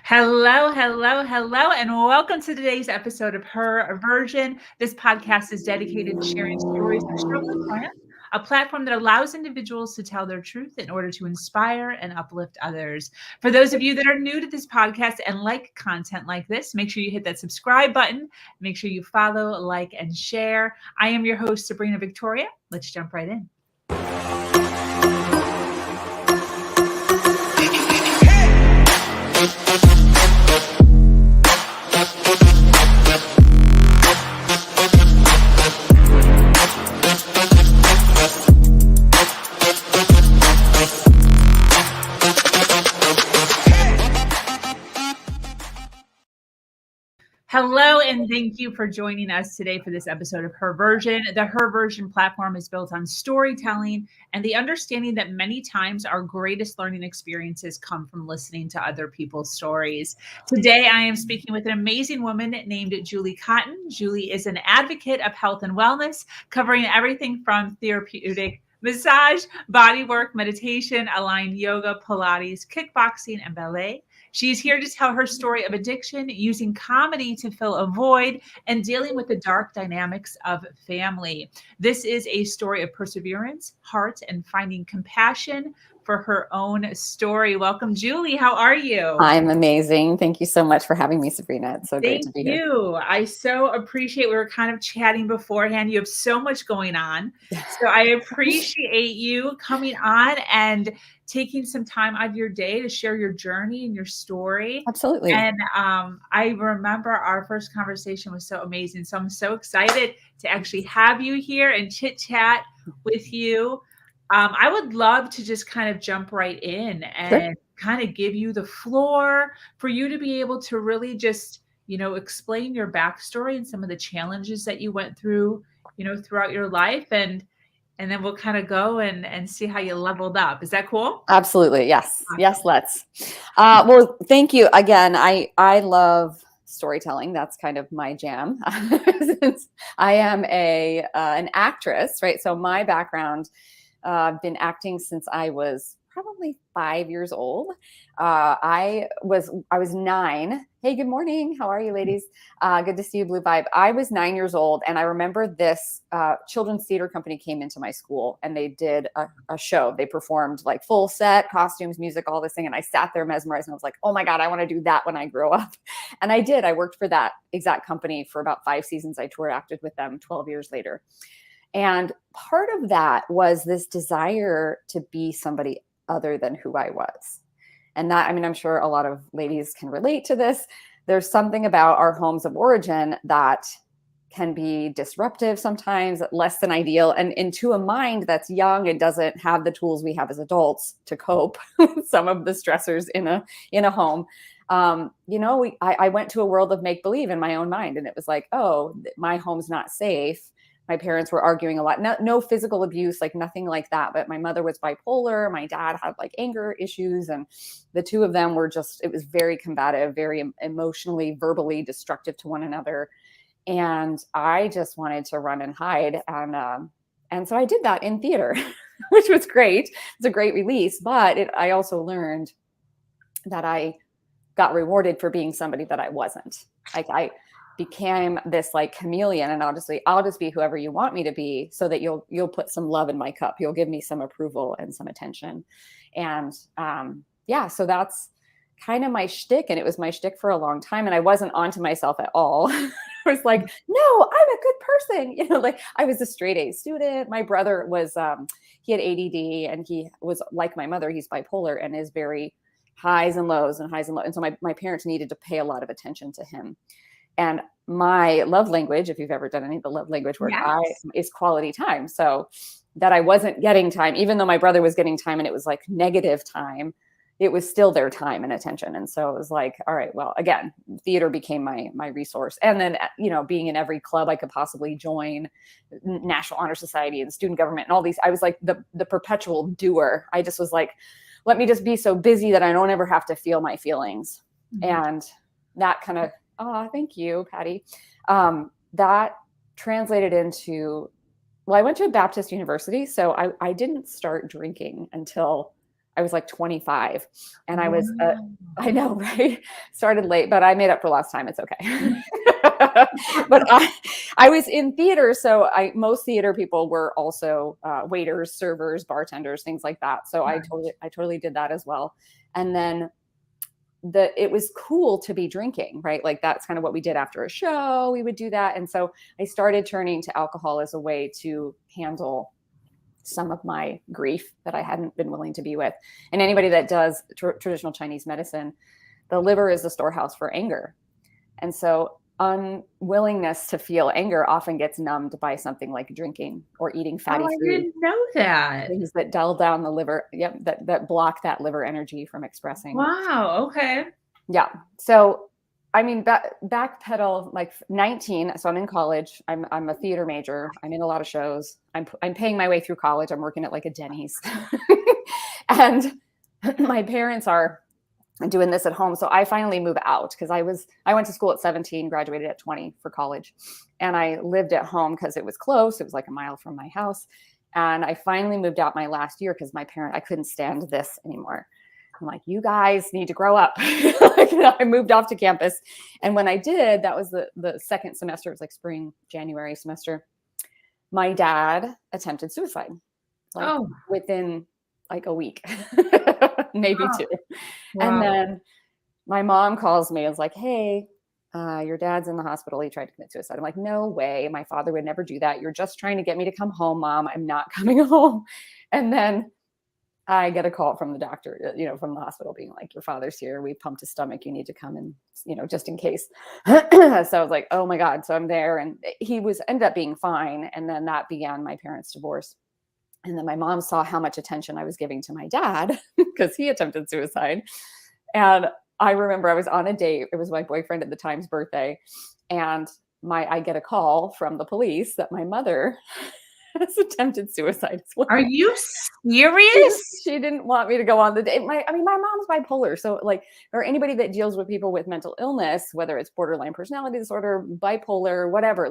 Hello, hello, hello, and welcome to today's episode of Her Version. This podcast is dedicated to sharing stories of struggle and triumph, a platform that allows individuals to tell their truth in order to inspire and uplift others. For those of you that are new to this podcast and like content like this, make sure you hit that subscribe button. Make sure you follow, like, and share. I am your host, Sabrina Victoria. Let's jump right in. Hello, and thank you for joining us today for this episode of Her Version. The Her Version platform is built on storytelling and the understanding that many times our greatest learning experiences come from listening to other people's stories. Today, I am speaking with an amazing woman named Julie Cotton. Julie is an advocate of health and wellness, covering everything from therapeutic massage, bodywork, meditation, aligned yoga, Pilates, kickboxing, and ballet. She's here to tell her story of addiction, using comedy to fill a void, and dealing with the dark dynamics of family. This is a story of perseverance, heart, and finding compassion for her own story. Welcome, Julie. How are you? I'm amazing. Thank you so much for having me, Sabrina. It's so great to be here. Thank you. I so appreciate, we were kind of chatting beforehand. You have so much going on. So I appreciate you coming on and taking some time out of your day to share your journey and your story. Absolutely. And I remember our first conversation was so amazing. So I'm so excited to actually have you here and chit chat with you. I would love to just kind of jump right in and kind of give you the floor for you to be able to really just, explain your backstory and some of the challenges that you went through, throughout your life. And then we'll kind of go and see how you leveled up. Is that cool? Absolutely. Yes. Awesome. Yes, let's. Well, thank you again. I love storytelling. That's kind of my jam. Since I am an actress, right? So my background, I've been acting since I was probably 5 years old. I was 9. Hey, good morning. How are you, ladies? Good to see you, Blue Vibe. I was 9 years old, and I remember this children's theater company came into my school, and they did a show. They performed like full set, costumes, music, all this thing, and I sat there mesmerized, and I was like, oh my God, I want to do that when I grow up. And I did. I worked for that exact company for about 5 seasons. I toured, acted with them 12 years later. And part of that was this desire to be somebody other than who I was. And that, I'm sure a lot of ladies can relate to this. There's something about our homes of origin that can be disruptive sometimes, less than ideal. And into a mind that's young and doesn't have the tools we have as adults to cope with some of the stressors in a home. I went to a world of make-believe in my own mind. And it was like, oh, my home's not safe. My parents were arguing a lot. No physical abuse, like nothing like that. But my mother was bipolar. My dad had like anger issues. And the two of them were it was very combative, very emotionally, verbally destructive to one another. And I just wanted to run and hide. And so I did that in theater, which was great. It's a great release. But I also learned that I got rewarded for being somebody that I wasn't. Like I became this like chameleon, and I'll just be whoever you want me to be, so that you'll put some love in my cup. You'll give me some approval and some attention. And so that's kind of my shtick. And it was my shtick for a long time. And I wasn't onto myself at all. I was like, no, I'm a good person. Like I was a straight A student. My brother was, he had ADD, and he was like my mother, he's bipolar and is very highs and lows. And so my parents needed to pay a lot of attention to him. And my love language, if you've ever done any of the love language work, yes, is quality time. So that I wasn't getting time, even though my brother was getting time and it was like negative time, it was still their time and attention. And so it was like, all right, well, again, theater became my resource. And then, being in every club I could possibly join, National Honor Society and student government and all these, I was like the perpetual doer. I just was like, let me just be so busy that I don't ever have to feel my feelings. Mm-hmm. And that kind of, thank you, Patty. That translated into, I went to a Baptist university, so I didn't start drinking until I was like 25, and I was, Wow. I know, right? Started late, but I made up for lost time. It's okay. But I was in theater. So most theater people were also waiters, servers, bartenders, things like that. So I totally did that as well. And then it was cool to be drinking, right? Like that's kind of what we did after a show. We would do that. And so I started turning to alcohol as a way to handle some of my grief that I hadn't been willing to be with. And anybody that does traditional Chinese medicine, the liver is the storehouse for anger. And so unwillingness to feel anger often gets numbed by something like drinking or eating fatty I food. didn't know that. Things that dull down the liver. Yep. That block that liver energy from expressing. Wow. Okay. Yeah. So, I mean, backpedal, like 19. So I'm in college. I'm a theater major. I'm in a lot of shows. I'm paying my way through college. I'm working at like a Denny's, and my parents are doing this at home. So I finally move out because I went to school at 17, graduated at 20 for college, and I lived at home because it was close. It was like a mile from my house. And I finally moved out my last year because I couldn't stand this anymore. I'm like, you guys need to grow up. I moved off to campus. And when I did, that was the second semester. It was like spring, January semester. My dad attempted suicide within like a week, maybe two. Wow. And then my mom calls me and is like, hey, your dad's in the hospital. He tried to commit suicide. I'm like, no way. My father would never do that. You're just trying to get me to come home, Mom. I'm not coming home. And then I get a call from the doctor, from the hospital being like, your father's here. We pumped his stomach. You need to come and, just in case. So I was like, oh my God. So I'm there, and he ended up being fine. And then that began my parents' divorce. And then my mom saw how much attention I was giving to my dad because he attempted suicide. And I remember I was on a date. It was my boyfriend at the time's birthday. And I get a call from the police that my mother has attempted suicide as well. Are you serious? She didn't want me to go on the date. My mom's bipolar. So or anybody that deals with people with mental illness, whether it's borderline personality disorder, bipolar, whatever,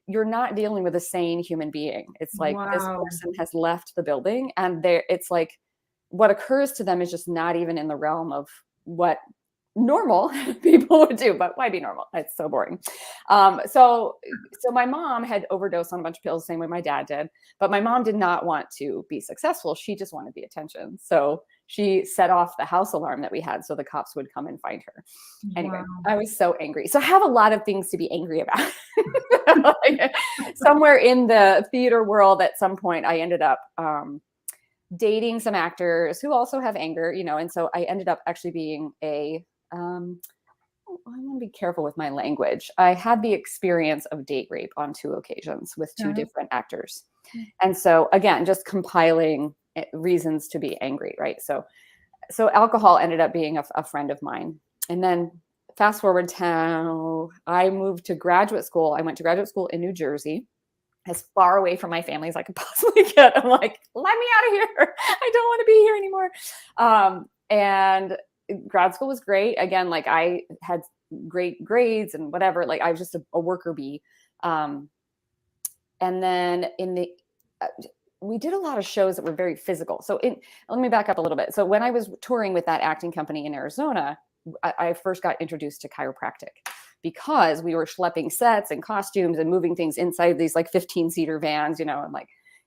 you're not dealing with a sane human being. It's like this person has left the building, and it's like what occurs to them is just not even in the realm of what normal people would do. But why be normal? It's so boring. So my mom had overdosed on a bunch of pills, the same way my dad did. But my mom did not want to be successful. She just wanted the attention. So she set off the house alarm that we had so the cops would come and find her. Anyway, I was so angry. So I have a lot of things to be angry about. Somewhere in the theater world, at some point, I ended up dating some actors who also have anger, and so I ended up actually being I want to be careful with my language. I had the experience of date rape on 2 occasions with 2 different actors. And so again, just compiling reasons to be angry, right? So alcohol ended up being a friend of mine. And then fast forward to I moved to graduate school. I went to graduate school in New Jersey, as far away from my family as I could possibly get. I'm like, let me out of here. I don't want to be here anymore. And grad school was great. Again, I had great grades and whatever. I was just a worker bee. And then we did a lot of shows that were very physical. So let me back up a little bit. So when I was touring with that acting company in Arizona, I first got introduced to chiropractic because we were schlepping sets and costumes and moving things inside these 15-seater vans, and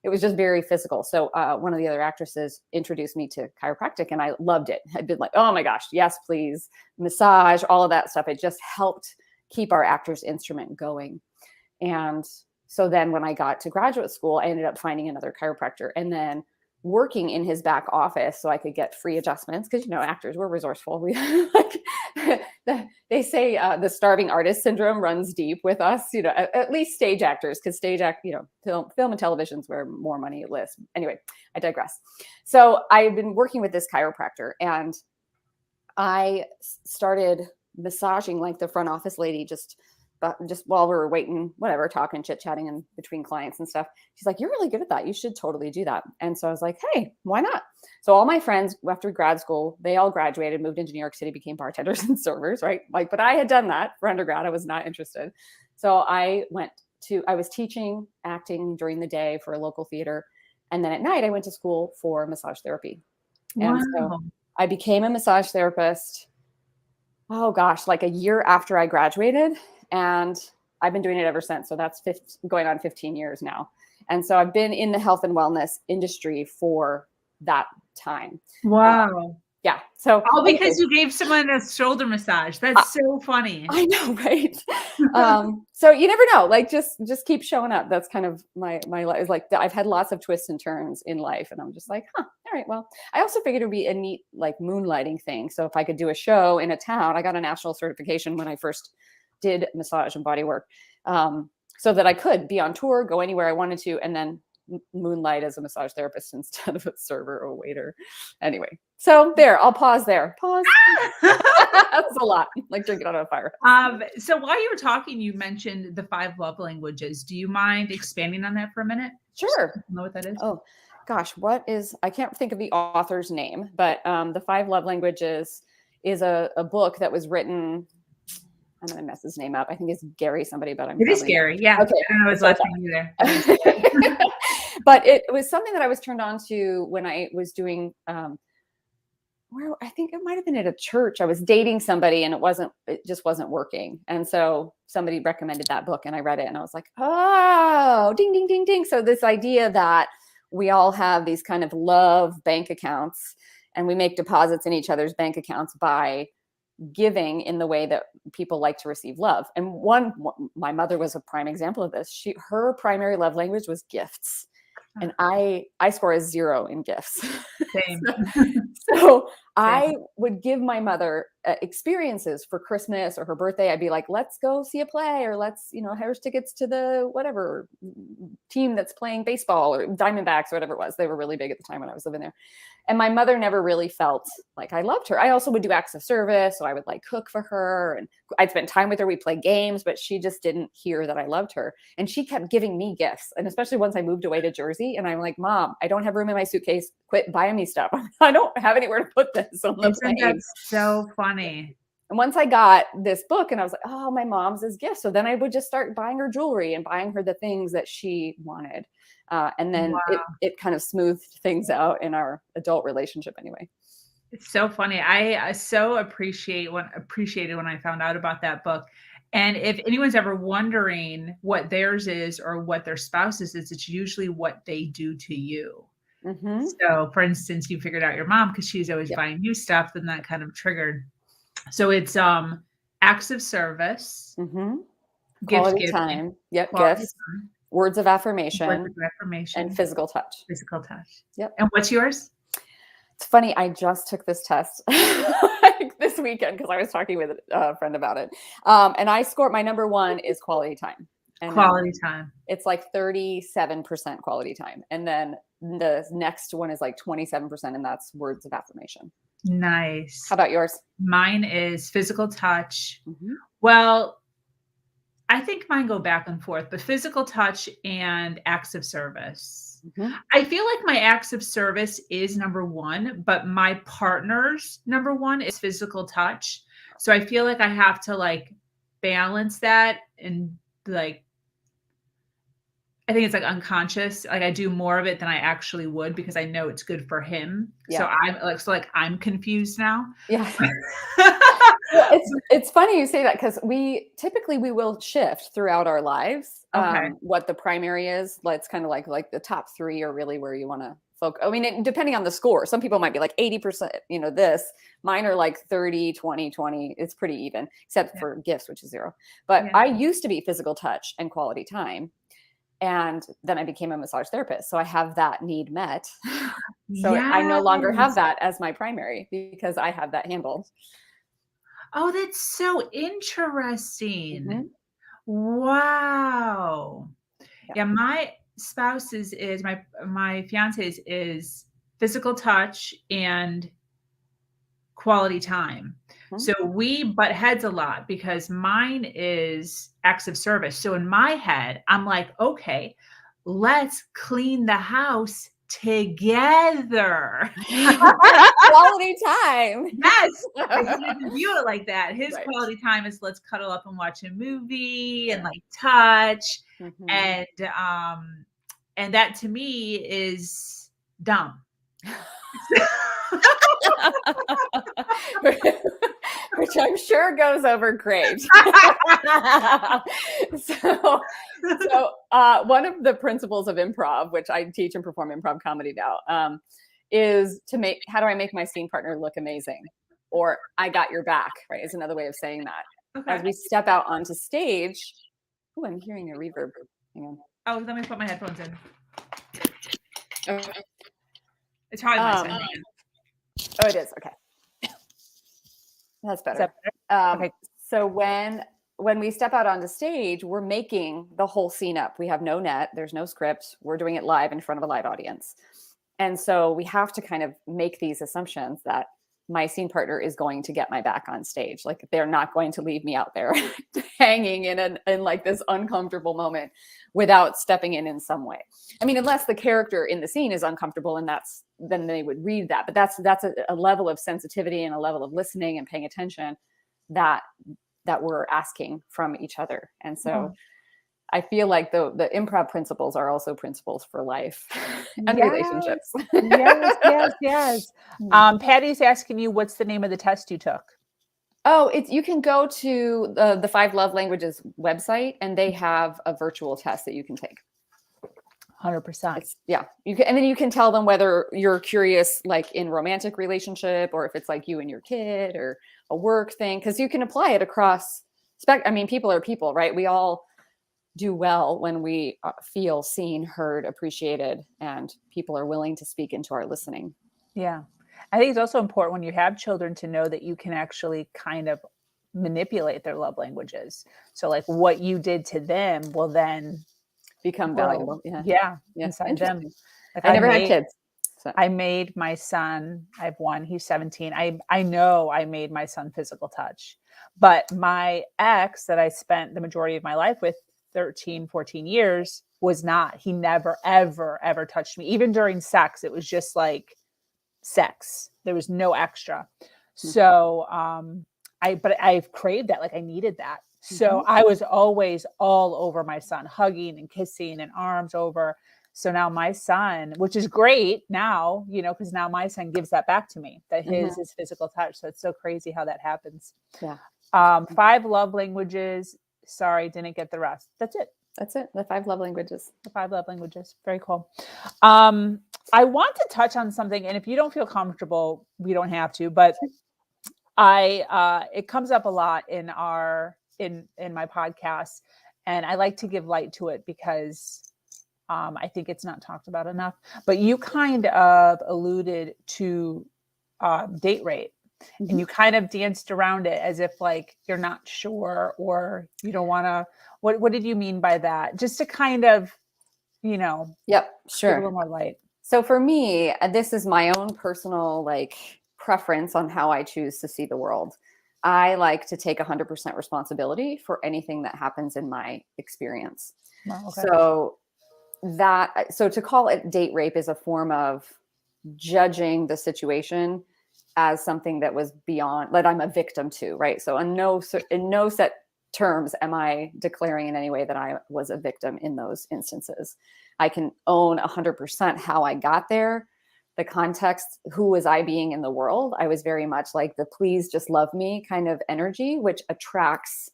it was just very physical. So one of the other actresses introduced me to chiropractic, and I loved it. I'd been like, oh my gosh, yes, please. Massage, all of that stuff. It just helped keep our actor's instrument going. And so then when I got to graduate school, I ended up finding another chiropractor and then working in his back office so I could get free adjustments. Because, actors, we're resourceful. We they say the starving artist syndrome runs deep with us, at least stage actors, because film and television's where more money lives. Anyway, I digress. So I've been working with this chiropractor, and I started massaging the front office lady just while we were waiting, whatever, talking, chit-chatting in between clients and stuff. She's like, you're really good at that. You should totally do that. And so I was like, hey, why not? So all my friends after grad school, they all graduated, moved into New York City, became bartenders and servers, right? But I had done that for undergrad. I was not interested. So I was teaching acting during the day for a local theater. And then at night, I went to school for massage therapy. And so Wow. I became a massage therapist, oh gosh, like a year after I graduated. And I've been doing it ever since. So that's going on 15 years now. And so I've been in the health and wellness industry for that time. Wow. Yeah. So All anyway, because you gave someone a shoulder massage. I, That's so funny. I know, right? So you never know. Like just keep showing up. That's kind of my life. Like I've had lots of twists and turns in life, and I'm just like, all right. Well, I also figured it would be a neat like moonlighting thing. So if I could do a show in a town, I got a national certification when I first did massage and body work, so that I could be on tour, go anywhere I wanted to, and then moonlight as a massage therapist instead of a server or a waiter. Anyway, so there, I'll pause there. Pause. That's a lot, like drinking on a fire. So while you were talking, you mentioned the 5 love languages. Do you mind expanding on that for a minute? Sure. Just know what that is? Oh gosh, I can't think of the author's name, but the 5 love languages is a book that was written. I'm going to mess his name up. I think it's Gary somebody, but It is Gary. Yeah. Okay. I don't know his last name either. But it was something that I was turned on to when I was doing, where I think it might've been at a church. I was dating somebody and it just wasn't working. And so somebody recommended that book and I read it and I was like, oh, ding, ding, ding, ding. So this idea that we all have these kind of love bank accounts and we make deposits in each other's bank accounts by giving in the way that people like to receive love. And my mother was a prime example of this. Her primary love language was gifts. And I score a 0 in gifts. Same. So I would give my mother experiences for Christmas or her birthday. I'd be like, let's go see a play, or here's tickets to the whatever team that's playing baseball, or Diamondbacks or whatever it was. They were really big at the time when I was living there. And my mother never really felt like I loved her. I also would do acts of service. So I would like cook for her and I'd spend time with her. We'd play games, but she just didn't hear that I loved her. And she kept giving me gifts. And especially once I moved away to Jersey and I'm like, Mom, I don't have room in my suitcase. Quit buying me stuff. I don't have anywhere to put this on the plane. That's so funny. And once I got this book and I was like, oh, my mom's is gift. So then I would just start buying her jewelry and buying her the things that she wanted. And then it kind of smoothed things out in our adult relationship anyway. It's so funny. I so appreciated when I found out about that book. And if anyone's ever wondering what theirs is or what their spouse's is, it's usually what they do to you. Mm-hmm. So for instance, you figured out your mom because she's always buying you stuff, then that kind of triggered. So it's acts of service, quality time, gifts, words of affirmation, and physical touch. Yep. And what's yours? It's funny. I just took this test this weekend because I was talking with a friend about it. And I scored, my number 1 is quality time. And quality time. It's like 37% quality time. And then the next one is like 27%. And that's words of affirmation. Nice. How about yours? Mine is physical touch. Well, I think mine go back and forth, but physical touch and acts of service. I feel like my acts of service is number 1, but my partner's number 1 is physical touch. So I feel like I have to like balance that and like, I think it's like unconscious. Like I do more of it than I actually would because I know it's good for him. Yeah. So I'm confused now. Yeah. It's funny you say that because we will shift throughout our lives. What the primary is. It's kind of like the top 3 are really where you want to focus. I mean, depending on the score, some people might be like 80%, mine are like 30, 20, 20. It's pretty even except for gifts, which is 0. But I used to be physical touch and quality time. And then I became a massage therapist. So I have that need met. So I no longer have that as my primary because I have that handled. Oh, that's so interesting. Wow. Yeah. My spouse's is my fiance's is physical touch and quality time. So we butt heads a lot because mine is acts of service. So in my head, I'm like, okay, let's clean the house together. Quality time. Yes. He doesn't view it like that. His quality time is let's cuddle up and watch a movie and like touch. And that to me is dumb. Which I'm sure goes over great. So one of the principles of improv, which I teach and perform improv comedy now, is how do I make my scene partner look amazing? Or I got your back, right? Is another way of saying that. Okay. As we step out onto stage, oh, I'm hearing a reverb. Hang on. Oh, let me put my headphones in. Okay. It's probably my son. Oh, it is. Okay. That's better. Okay. So when we step out onto stage, we're making the whole scene up. We have no net. There's no script. We're doing it live in front of a live audience. And so we have to kind of make these assumptions that my scene partner is going to get my back on stage. Like they're not going to leave me out there hanging in like this uncomfortable moment without stepping in some way. I mean, unless the character in the scene is uncomfortable and then they would read that. But that's a level of sensitivity and a level of listening and paying attention that we're asking from each other. And so I feel like the improv principles are also principles for life and relationships. Yes. Patty's asking you, what's the name of the test you took? Oh, you can go to the 5 Love Languages website, and they have a virtual test that you can take. 100%. You can, and then you can tell them whether you're curious, like in romantic relationship, or if it's like you and your kid, or a work thing, because you can apply it across. I mean, people are people, right? We all do well when we feel seen, heard, appreciated, and people are willing to speak into our listening. Yeah. I think it's also important when you have children to know that you can actually kind of manipulate their love languages. So like what you did to them will then become valuable. Yeah. Inside them. Like I never had kids. So. I made my son, I have one, he's 17. I know I made my son physical touch, but my ex that I spent the majority of my life with, 13, 14 years, was not. He never, ever touched me. Even during sex, it was just like sex. There was no extra. So I've craved that. Like I needed that. So I was always all over my son, hugging and kissing and arms over. So now my son, which is great now, because now my son gives that back to me, that his is physical touch. So it's so crazy how that happens. Yeah. 5 love languages. Sorry, didn't get the rest. That's it. The 5 love languages. The 5 love languages. Very cool. I want to touch on something, and if you don't feel comfortable, we don't have to, but it comes up a lot in my podcast, and I like to give light to it because I think it's not talked about enough. But you kind of alluded to date rape. And you kind of danced around it as if like you're not sure or you don't want to. What did you mean by that? Just to kind of, Yep, sure. Give a little more light. So for me, this is my own personal like preference on how I choose to see the world. I like to take 100% responsibility for anything that happens in my experience. Oh, okay. So to call it date rape is a form of judging the situation as something that was beyond, that I'm a victim to, right? So in no set terms am I declaring in any way that I was a victim in those instances. I can own 100% how I got there, the context, who was I being in the world. I was very much like the please just love me kind of energy, which attracts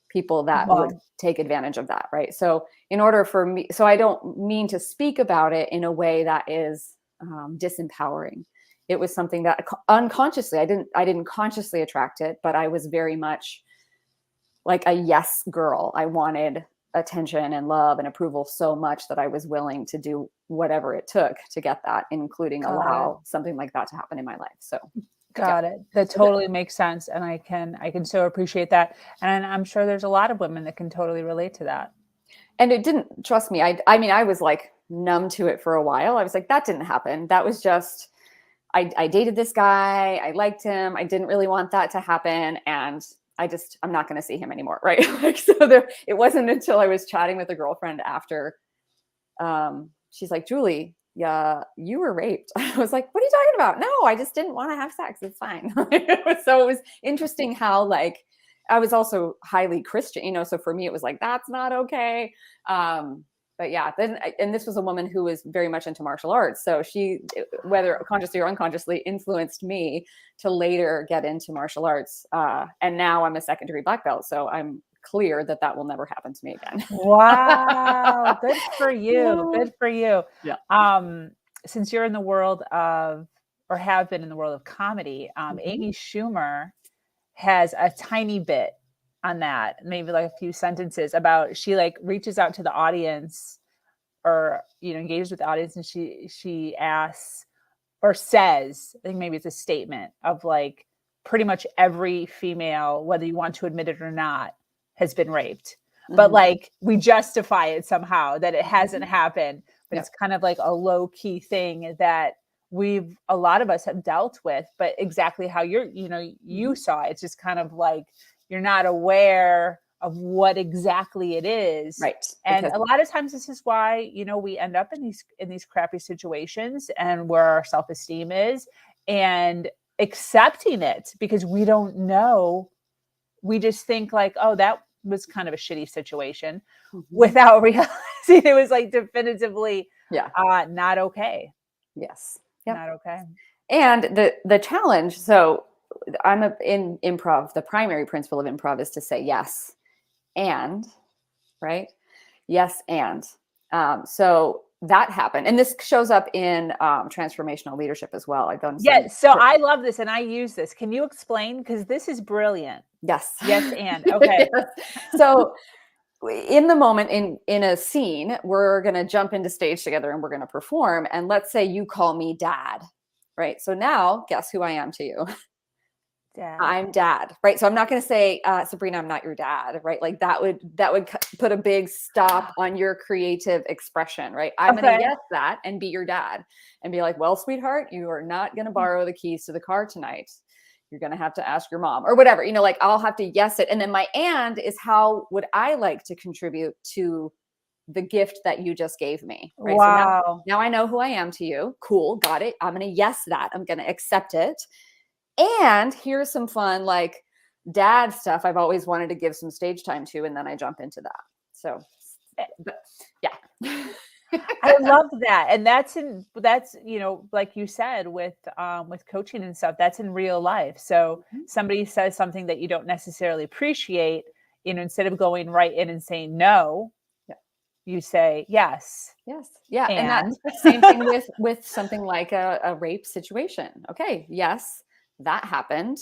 people that would take advantage of that, right? So in order for me, so I don't mean to speak about it in a way that is disempowering. It was something that unconsciously, I didn't consciously attract it, but I was very much like a yes girl. I wanted attention and love and approval so much that I was willing to do whatever it took to get that, including allow something like that to happen in my life. So got it. That totally makes sense. And I can so appreciate that. And I'm sure there's a lot of women that can totally relate to that. And it didn't, trust me. I mean, I was like numb to it for a while. I was like, that didn't happen. That was just, I dated this guy. I liked him. I didn't really want that to happen. And I'm not going to see him anymore. Right. Like, so it wasn't until I was chatting with a girlfriend after, she's like, Julie, yeah, you were raped. I was like, what are you talking about? No, I just didn't want to have sex. It's fine. So it was interesting how like, I was also highly Christian, so for me, it was like, that's not okay. but yeah, then, and this was a woman who was very much into martial arts. So she, whether consciously or unconsciously, influenced me to later get into martial arts. And now I'm a second-degree black belt. So I'm clear that that will never happen to me again. Wow. Good for you. Good for you. Yeah. Since you're in the world of, or have been in the world of comedy, Amy Schumer has a tiny bit on that, maybe like a few sentences about, she like reaches out to the audience, or, you know, engages with the audience, and she asks or says, I think maybe it's a statement of like, pretty much every female, whether you want to admit it or not, has been raped. But like, we justify it somehow that it hasn't happened, but it's kind of like a low key thing that a lot of us have dealt with, but exactly how you saw it. It's just kind of like, you're not aware of what exactly it is. Right. And a lot of times this is why, we end up in these crappy situations, and where our self-esteem is, and accepting it, because we don't know. We just think like, oh, that was kind of a shitty situation, without realizing it was like definitively not okay. Yes. Yep. Not okay. And the challenge, so in improv, the primary principle of improv is to say yes and, right? Yes and. So that happened. And this shows up in transformational leadership as well. I've done some. So I love this, and I use this. Can you explain? Because this is brilliant. Yes. Yes and. Okay. Yes. So in the moment, in a scene, we're going to jump into stage together and we're going to perform. And let's say you call me dad, right? So now guess who I am to you? Dad. I'm dad, right? So I'm not going to say, Sabrina, I'm not your dad, right? Like that would put a big stop on your creative expression, right? I'm going to yes that and be your dad and be like, well, sweetheart, you are not going to borrow the keys to the car tonight. You're going to have to ask your mom or whatever, like I'll have to yes it. And then my and is, how would I like to contribute to the gift that you just gave me, right? Wow. So now I know who I am to you. Cool. Got it. I'm going to yes that. I'm going to accept it. And here's some fun, like dad stuff I've always wanted to give some stage time to. And then I jump into that. So yeah. I love that. And that's like you said, with coaching and stuff, that's in real life. So somebody says something that you don't necessarily appreciate, instead of going right in and saying no, you say yes. Yes. Yeah. And that's the same thing with something like a rape situation. Okay. Yes, that happened.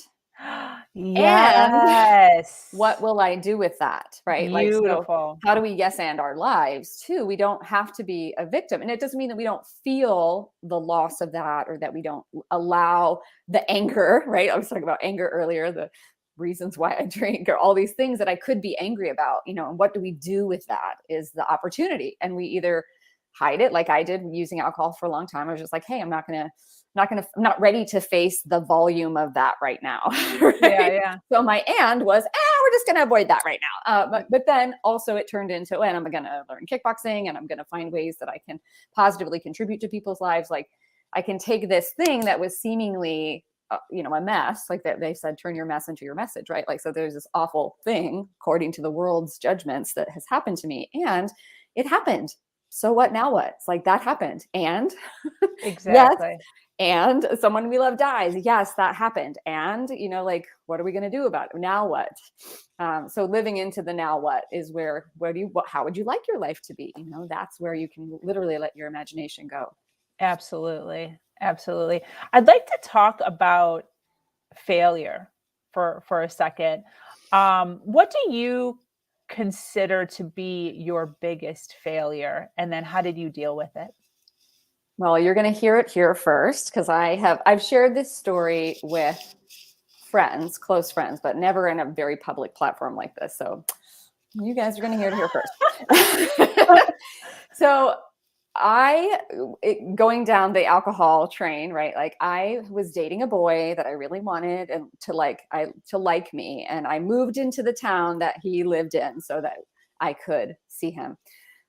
Yes. And what will I do with that? Right. Beautiful. Like, so how do we yes and our lives too? We don't have to be a victim. And it doesn't mean that we don't feel the loss of that, or that we don't allow the anger, right? I was talking about anger earlier, the reasons why I drink, or all these things that I could be angry about, and what do we do with that is the opportunity. And we either hide it, like I did using alcohol for a long time. I was just like, hey, I'm not ready to face the volume of that right now. Right? Yeah. So my and was, we're just going to avoid that right now. But then also it turned into, and I'm going to learn kickboxing, and I'm going to find ways that I can positively contribute to people's lives. Like I can take this thing that was seemingly, a mess, like that they said, turn your mess into your message, right? Like, so there's this awful thing according to the world's judgments that has happened to me, and it happened. So what now? What? It's like that happened. And exactly. Yes, and someone we love dies. Yes, that happened. And, like, what are we going to do about it? Now what? So living into the now what is how would you like your life to be? That's where you can literally let your imagination go. Absolutely. Absolutely. I'd like to talk about failure for a second. What do you consider to be your biggest failure? And then how did you deal with it? Well, you're going to hear it here first, because I've shared this story with friends, close friends, but never in a very public platform like this. So you guys are going to hear it here first. So going down the alcohol train, right? Like I was dating a boy that I really wanted and to like me. And I moved into the town that he lived in so that I could see him.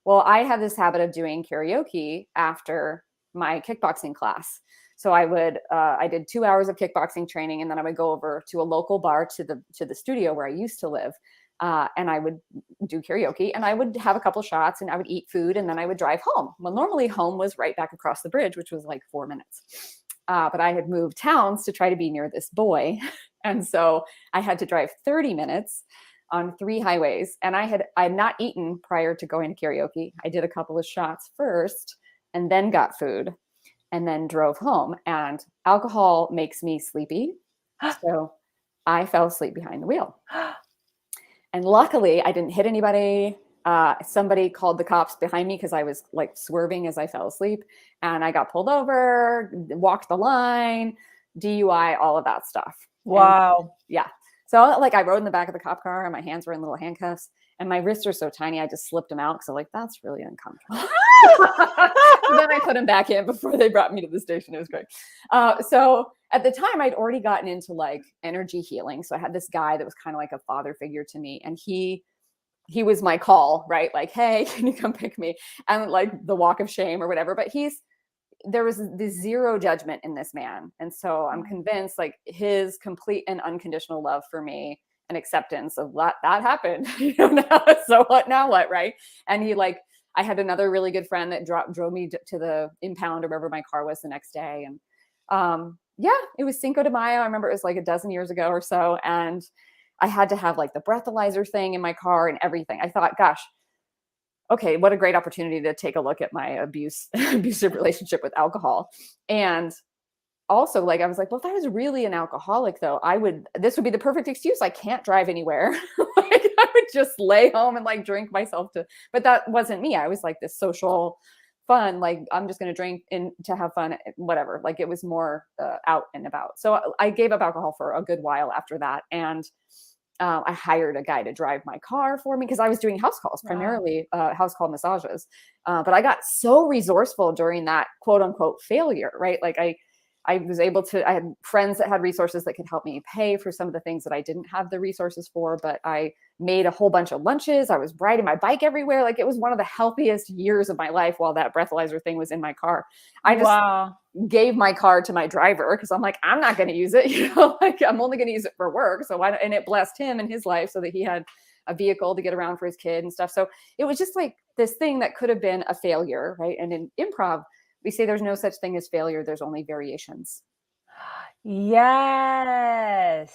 Well, I have this habit of doing karaoke after my kickboxing class. So I did 2 hours of kickboxing training, and then I would go over to a local bar to the studio where I used to live. and I would do karaoke, and I would have a couple shots, and I would eat food, and then I would drive home. Well, normally home was right back across the bridge, which was like 4 minutes. But I had moved towns to try to be near this boy. And so I had to drive 30 minutes on 3 highways. And I had not eaten prior to going to karaoke. I did a couple of shots first and then got food and then drove home. And alcohol makes me sleepy. So I fell asleep behind the wheel. And luckily I didn't hit anybody. Somebody called the cops behind me because I was like swerving as I fell asleep, and I got pulled over, walked the line, DUI, all of that stuff. Wow. And, yeah. So like I rode in the back of the cop car and my hands were in little handcuffs and my wrists are so tiny. I just slipped them out because I'm like, that's really uncomfortable. And then I put them back in before they brought me to the station. It was great. So at the time I'd already gotten into like energy healing. So I had this guy that was kind of like a father figure to me, and he was my call, right? Like, hey, can you come pick me? And like the walk of shame or whatever. But there was this zero judgment in this man. And so I'm convinced like his complete and unconditional love for me and acceptance of that happened. So what now what, right? And I had another really good friend that drove me to the impound or wherever my car was the next day. And it was Cinco de Mayo. I remember it was like a dozen years ago or so. And I had to have like the breathalyzer thing in my car and everything. I thought, gosh, okay, what a great opportunity to take a look at my abusive relationship with alcohol. And also like, I was like, well, if I was really an alcoholic though, this would be the perfect excuse. I can't drive anywhere. Like I would just lay home and like drink myself but that wasn't me. I was like this social fun, like I'm just going to drink to have fun, whatever. Like it was more out and about. So I gave up alcohol for a good while after that. And I hired a guy to drive my car for me because I was doing house calls, primarily house call massages. But I got so resourceful during that quote unquote failure, right? Like I was able to, I had friends that had resources that could help me pay for some of the things that I didn't have the resources for, but I made a whole bunch of lunches. I was riding my bike everywhere. Like it was one of the healthiest years of my life while that breathalyzer thing was in my car. I just gave my car to my driver because I'm like, I'm not going to use it. Like I'm only going to use it for work. So and it blessed him in his life so that he had a vehicle to get around for his kid and stuff. So it was just like this thing that could have been a failure, right? And in improv, we say there's no such thing as failure. There's only variations. Yes.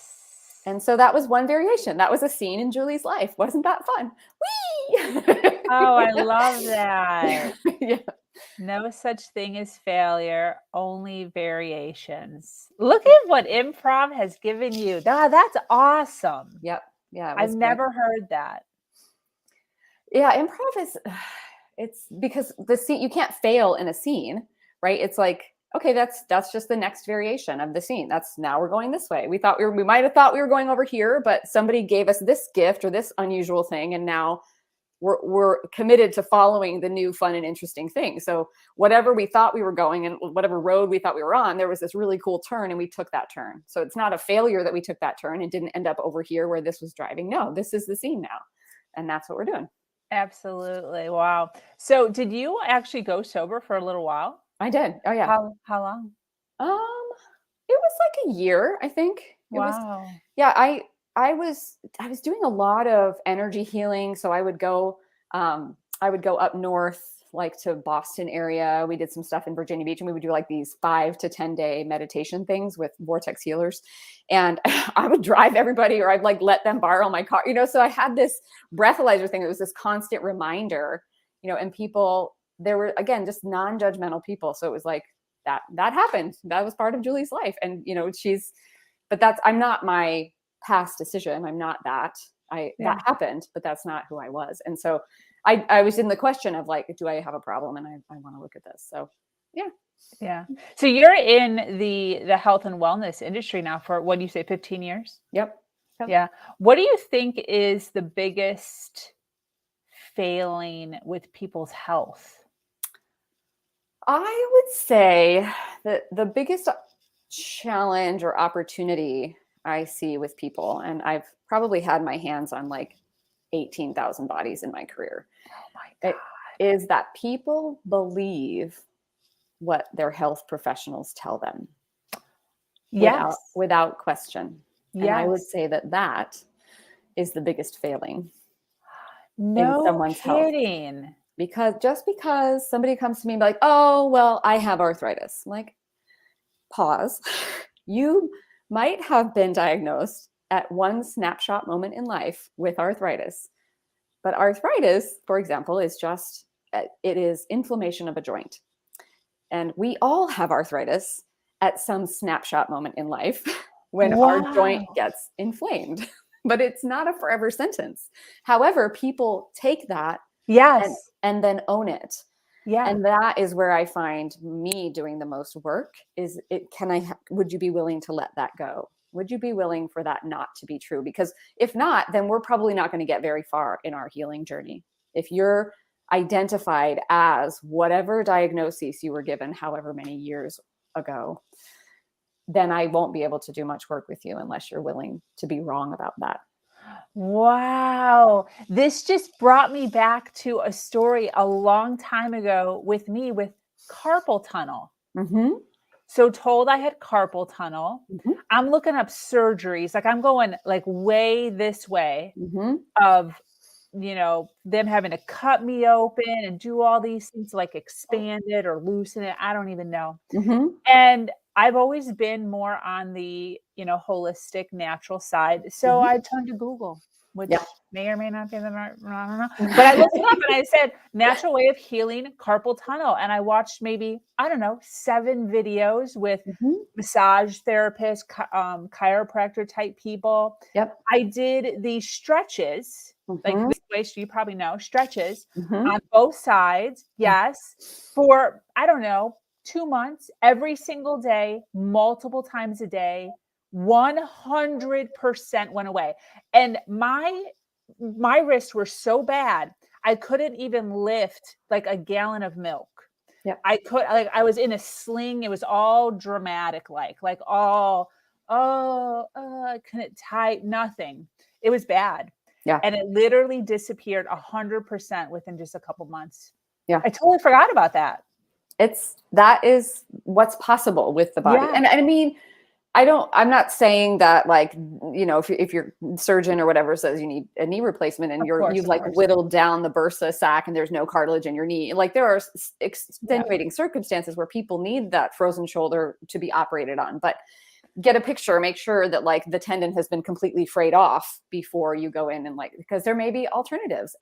And so that was one variation. That was a scene in Julie's life. Wasn't that fun? Whee! Oh, I love that. Yeah. No such thing as failure, only variations. Look at what improv has given you. That's awesome. Yep. Yeah. I've never heard that. Yeah. Improv is, it's because the scene, you can't fail in a scene, right? It's like, okay, that's just the next variation of the scene. Now we're going this way. We might have thought we were going over here, but somebody gave us this gift or this unusual thing. And now we're committed to following the new fun and interesting thing. So whatever we thought we were going and whatever road we thought we were on, there was this really cool turn and we took that turn. So it's not a failure that we took that turn and didn't end up over here where this was driving. No, this is the scene now. And that's what we're doing. Absolutely. Wow. So did you actually go sober for a little while? I did. Oh yeah. How long? It was like a year, I think. Wow. I was doing a lot of energy healing. So I would go up north, like to Boston area. We did some stuff in Virginia Beach and we would do like these 5 to 10 day meditation things with vortex healers. And I would drive everybody or I'd like let them borrow my car, so I had this breathalyzer thing that was this constant reminder, and people, there were, again, just non-judgmental people. So it was like that happened. That was part of Julie's life. And, I'm not my past decision. I'm not that. That happened, but that's not who I was. And so I was in the question of like, do I have a problem? And I want to look at this. So, yeah. Yeah. So you're in the health and wellness industry now for, what do you say, 15 years? Yep. Yeah. What do you think is the biggest failing with people's health? I would say that the biggest challenge or opportunity I see with people, and I've probably had my hands on like 18,000 bodies in my career. Oh my God. Is that people believe what their health professionals tell them. Yes. Without question. Yes. And I would say that is the biggest failing in No someone's health. kidding. Because just because somebody comes to me and be like, oh, well, I have arthritis. I'm like, pause. You might have been diagnosed at one snapshot moment in life with arthritis. But arthritis, for example, is just, it is inflammation of a joint. And we all have arthritis at some snapshot moment in life when our joint gets inflamed. But it's not a forever sentence. However, people take that and then own it. Yeah. And that is where I find me doing the most work is would you be willing to let that go? Would you be willing for that not to be true? Because if not, then we're probably not going to get very far in our healing journey. If you're identified as whatever diagnosis you were given, however many years ago, then I won't be able to do much work with you unless you're willing to be wrong about that. Wow. This just brought me back to a story a long time ago with me with carpal tunnel. Mm-hmm. So told I had carpal tunnel. Mm-hmm. I'm looking up surgeries. Like I'm going like way this way Mm-hmm. of, them having to cut me open and do all these things to like expand it or loosen it. I don't even know. Mm-hmm. And I've always been more on the, holistic natural side. So I turned to Google, which may or may not be the right, I don't know. But I looked it up and I said, natural way of healing carpal tunnel. And I watched maybe, 7 videos with massage therapists, chiropractor type people. Yep. I did the stretches, like this way, so you probably know, stretches on both sides. Yes. For, 2 months, every single day, multiple times a day, 100% went away. And my wrists were so bad, I couldn't even lift like a gallon of milk. Yeah. I was in a sling. It was all dramatic, like all, I couldn't type, nothing. It was bad. Yeah. And it literally disappeared 100% within just a couple months. Yeah. I totally forgot about that. That is what's possible with the body. Yeah. And I mean, I'm not saying that like, if your surgeon or whatever says you need a knee replacement and you've whittled down the bursa sac and there's no cartilage in your knee. Like there are extenuating circumstances where people need that frozen shoulder to be operated on, but get a picture, make sure that like the tendon has been completely frayed off before you go in and because there may be alternatives.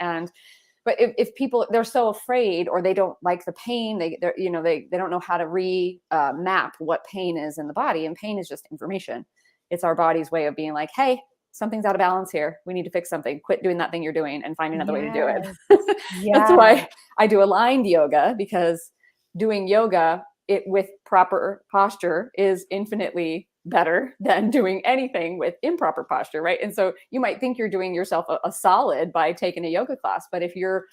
But if people, they're so afraid or they don't like the pain, they don't know how to map what pain is in the body. And pain is just information. It's our body's way of being like, hey, something's out of balance here. We need to fix something. Quit doing that thing you're doing and find another way to do it. That's why I do aligned yoga, because doing yoga with proper posture is infinitely better than doing anything with improper posture, right? And so you might think you're doing yourself a solid by taking a yoga class, but if your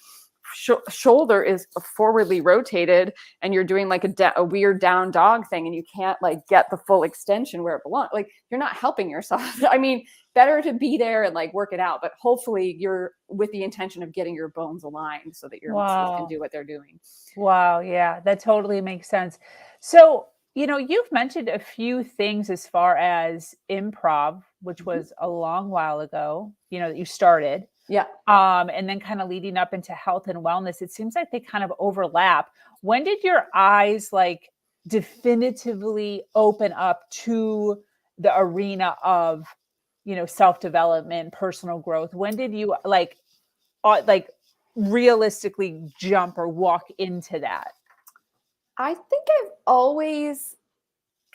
shoulder is forwardly rotated and you're doing like a weird down dog thing and you can't like get the full extension where it belongs, like you're not helping yourself. I mean, better to be there and like work it out, but hopefully you're with the intention of getting your bones aligned so that your muscles can do what they're doing. Wow. Yeah, that totally makes sense. So, you've mentioned a few things as far as improv, which was a long while ago, that you started. Yeah. And then kind of leading up into health and wellness. It seems like they kind of overlap. When did your eyes like definitively open up to the arena of, self-development, personal growth? When did you like realistically jump or walk into that? I think I've always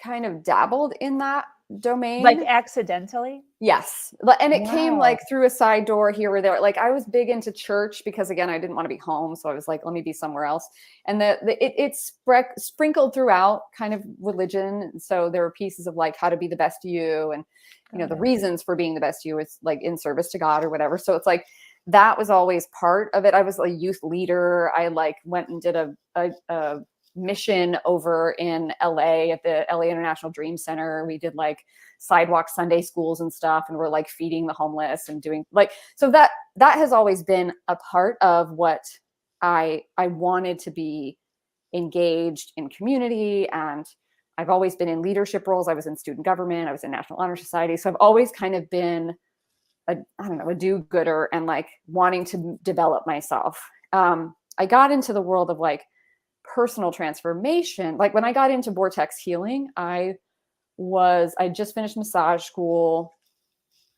kind of dabbled in that domain. Like accidentally? Yes. And it came like through a side door here or there. Like I was big into church because again, I didn't want to be home. So I was like, let me be somewhere else. And it's sprinkled throughout kind of religion. So there were pieces of like how to be the best you and, the reasons for being the best you is like in service to God or whatever. So it's like, that was always part of it. I was a youth leader. I like went and did a mission over in LA at the LA International Dream Center. We did like sidewalk Sunday schools and stuff. And we're like feeding the homeless and doing like, so that has always been a part of what I wanted to be engaged in community. And I've always been in leadership roles. I was in student government. I was in National Honor Society. So I've always kind of been I don't know, a do-gooder and like wanting to develop myself. I got into the world of like personal transformation. Like when I got into vortex healing, I just finished massage school.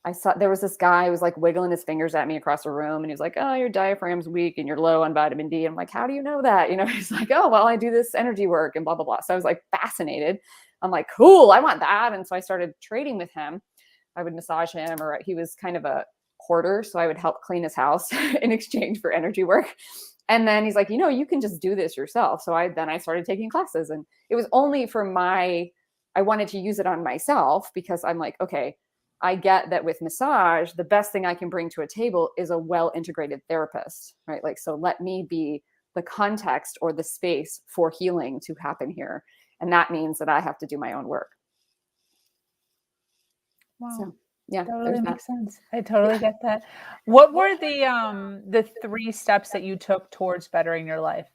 I saw there was this guy who was like wiggling his fingers at me across the room, and he was like, "Oh, your diaphragm's weak and you're low on vitamin D." I'm like, "How do you know that?" He's like, "Oh, well, I do this energy work and blah, blah, blah." So I was like fascinated. I'm like, "Cool, I want that." And so I started trading with him. I would massage him, or he was kind of a hoarder, so I would help clean his house in exchange for energy work. And then he's like, "You can just do this yourself." So I started taking classes, and it was only for I wanted to use it on myself because I'm like, okay, I get that with massage, the best thing I can bring to a table is a well-integrated therapist, right? Like, so let me be the context or the space for healing to happen here. And that means that I have to do my own work. Wow. So, yeah, Totally makes sense. I totally get that. What were the 3 steps that you took towards bettering your life?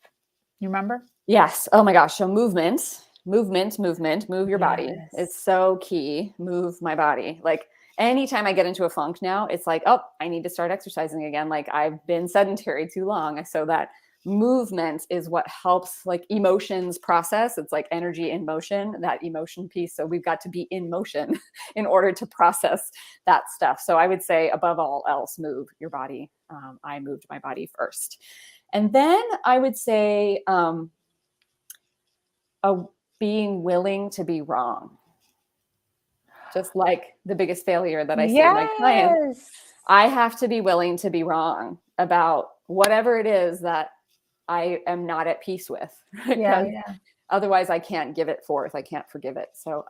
You remember? Yes. Oh my gosh. So movement, move your body. Yes. It's so key. Move my body. Like anytime I get into a funk now, it's like, oh, I need to start exercising again. Like I've been sedentary too long. So that movement is what helps like emotions process. It's like energy in motion, that emotion piece. So we've got to be in motion in order to process that stuff. So I would say above all else, move your body. I moved my body first. And then I would say being willing to be wrong. Just like the biggest failure that I see in my clients, I have to be willing to be wrong about whatever it is that I am not at peace with. Because otherwise I can't give it forth. I can't forgive it. So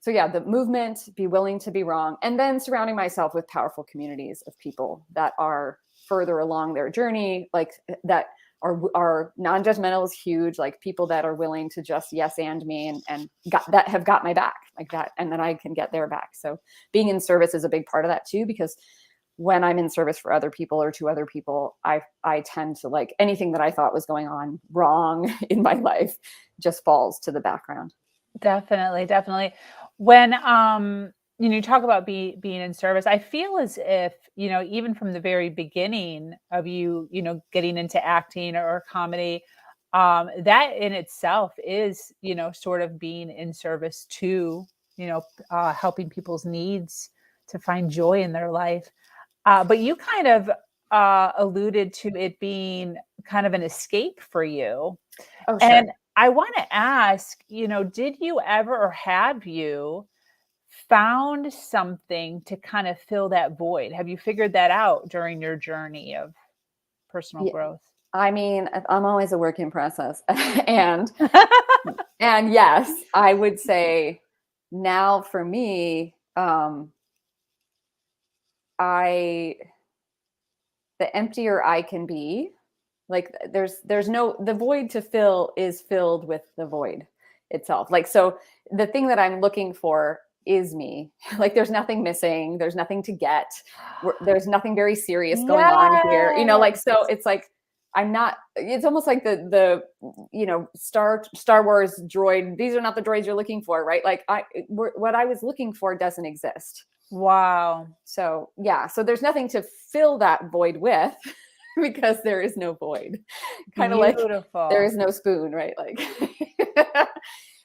yeah, the movement, be willing to be wrong, and then surrounding myself with powerful communities of people that are further along their journey, like that are non-judgmental is huge, like people that are willing to just yes and me and that have got my back like that, and then I can get their back. So being in service is a big part of that too, because when I'm in service for other people or to other people, I tend to like anything that I thought was going on wrong in my life just falls to the background. Definitely. When you talk about being in service, I feel as if, even from the very beginning of you getting into acting or comedy, that in itself is, sort of being in service to, helping people's needs to find joy in their life. But you kind of alluded to it being kind of an escape for you. Oh, sure. And I want to ask, did you ever, or have you found something to kind of fill that void? Have you figured that out during your journey of personal growth? I mean, I'm always a work in process. and yes, I would say now for me, the emptier I can be, like there's no, the void to fill is filled with the void itself. Like, so the thing that I'm looking for is me. Like there's nothing missing. There's nothing to get. There's nothing very serious going on here. Like, so it's like, I'm not, it's almost like the Star Wars droid. These are not the droids you're looking for, right? Like what I was looking for doesn't exist. Wow. So yeah, so there's nothing to fill that void with because there is no void. Kind of like there is no spoon, right? Like,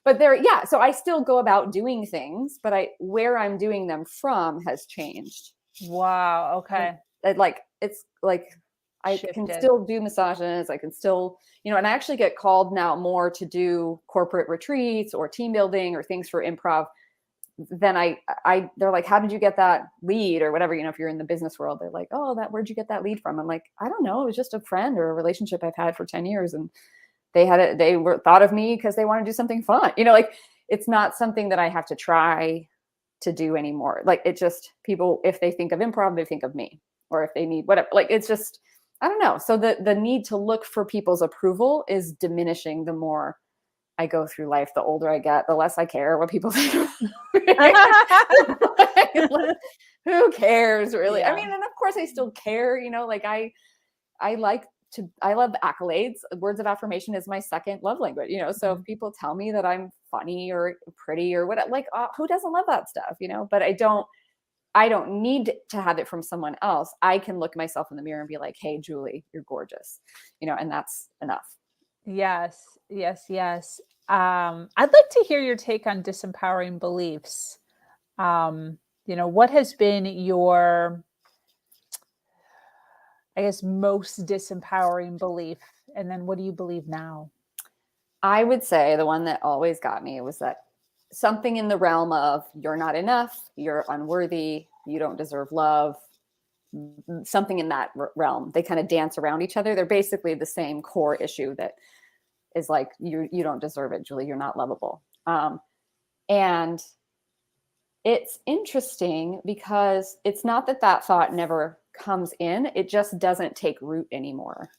but yeah. So I still go about doing things, but where I'm doing them from has changed. Wow. Okay. It's like I can still do massages. I can still, and I actually get called now more to do corporate retreats or team building or things for improv. Then they're like, how did you get that lead or whatever? If you're in the business world, they're like, oh, where'd you get that lead from? I'm like, I don't know. It was just a friend or a relationship I've had for 10 years. And they thought of me because they want to do something fun. Like it's not something that I have to try to do anymore. Like it just, people, if they think of improv, they think of me, or if they need whatever, like, it's just, I don't know. So the need to look for people's approval is diminishing the more I go through life. The older I get, the less I care what people think. Who cares, really? Yeah. I mean, and of course I still care, like I love accolades. Words of affirmation is my second love language, so if people tell me that I'm funny or pretty or whatever, like, who doesn't love that stuff, but I don't I don't need to have it from someone else. I can look myself in the mirror and be like, hey, Julie, you're gorgeous, and that's enough. Yes, yes, yes. I'd like to hear your take on disempowering beliefs. What has been your, I guess, most disempowering belief? And then what do you believe now? I would say the one that always got me was that something in the realm of you're not enough, you're unworthy, you don't deserve love, something in that realm. They kind of dance around each other. They're basically the same core issue that is like, you don't deserve it, Julie, you're not lovable. And it's interesting because it's not that thought never comes in, it just doesn't take root anymore.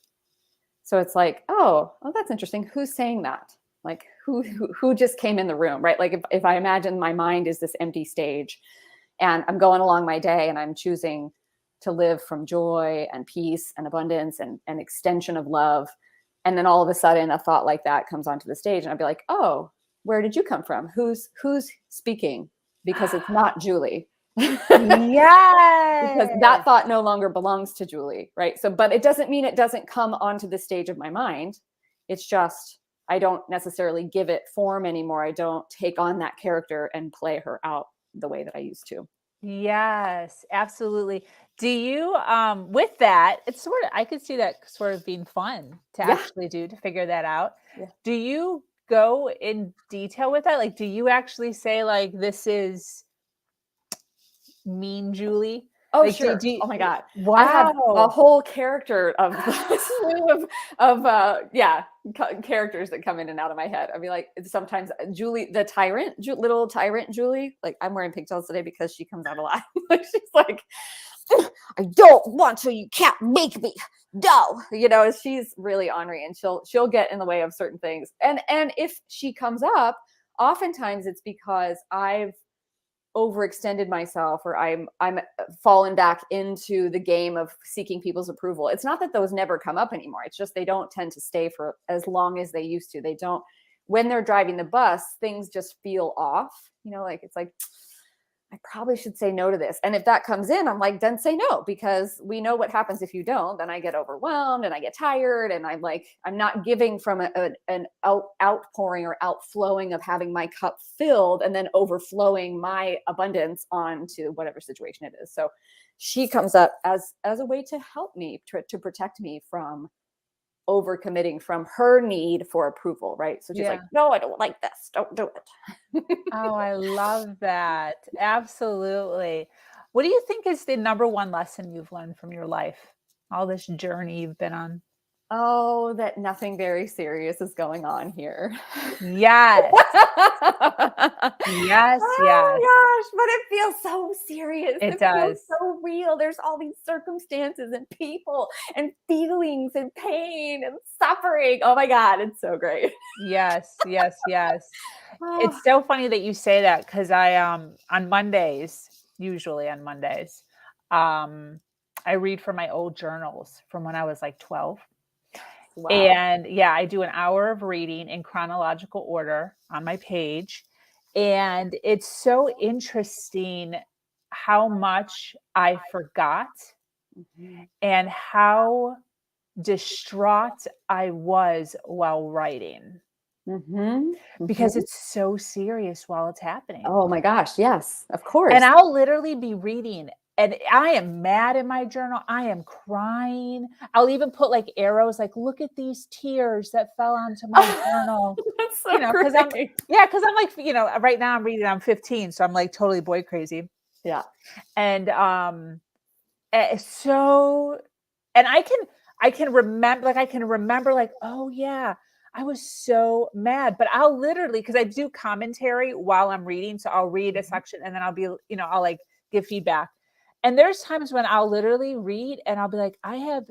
So it's like, oh, that's interesting. Who's saying that? Like who just came in the room, right? Like if I imagine my mind is this empty stage and I'm going along my day and I'm choosing to live from joy and peace and abundance and extension of love. And then all of a sudden a thought like that comes onto the stage and I'd be like, oh, where did you come from? Who's speaking? Because it's not Julie. Yes. Because that thought no longer belongs to Julie, right? So, but it doesn't mean it doesn't come onto the stage of my mind. It's just, I don't necessarily give it form anymore. I don't take on that character and play her out the way that I used to. Yes, absolutely. Do you, with that, it's sort of, I could see that sort of being fun to actually do, to figure that out. Yeah. Do you go in detail with that? Like, do you actually say like, this is mean Julie? Oh, like, sure. Oh my God. Wow. I have a whole character of characters that come in and out of my head. I mean, like sometimes Julie, the tyrant, little tyrant Julie, like I'm wearing pigtails today because she comes out a lot. She's like, I don't want to, you can't make me. No, she's really ornery and she'll get in the way of certain things. And if she comes up, oftentimes it's because I've overextended myself or I'm fallen back into the game of seeking people's approval. It's not that those never come up anymore. It's just they don't tend to stay for as long as they used to. They don't, when they're driving the bus, things just feel off, like it's like, I probably should say no to this. And if that comes in, I'm like, then say no, because we know what happens if you don't. Then I get overwhelmed and I get tired and I'm like, I'm not giving from an outpouring or outflowing of having my cup filled and then overflowing my abundance onto whatever situation it is. So she comes up as a way to help me, to protect me from overcommitting, from her need for approval, right? So she's like, no, I don't like this. Don't do it. Oh, I love that. Absolutely. What do you think is the number one lesson you've learned from your life? All this journey you've been on? Oh, that nothing very serious is going on here. Yes. Yes, oh yes. Gosh, but it feels so serious. It does. Feels so real. There's all these circumstances and people and feelings and pain and suffering. Oh my God, it's so great. Yes, yes, yes. It's so funny that you say that because I on Mondays, usually on Mondays, I read from my old journals from when I was like 12. Wow. And I do an hour of reading in chronological order on my page. And it's so interesting how much I forgot and how distraught I was while writing. Because it's so serious while it's happening. Oh my gosh. Yes, of course. And I'll literally be reading and I am mad in my journal. I am crying. I'll even put like arrows, like, look at these tears that fell onto my journal. That's so because I'm like, right now I'm reading, I'm 15. So I'm like totally boy crazy. Yeah. And so, and I can remember like, oh yeah, I was so mad, but I'll literally, because I do commentary while I'm reading. So I'll read a section and then I'll be, I'll like give feedback. And there's times when I'll literally read and I'll be like, I have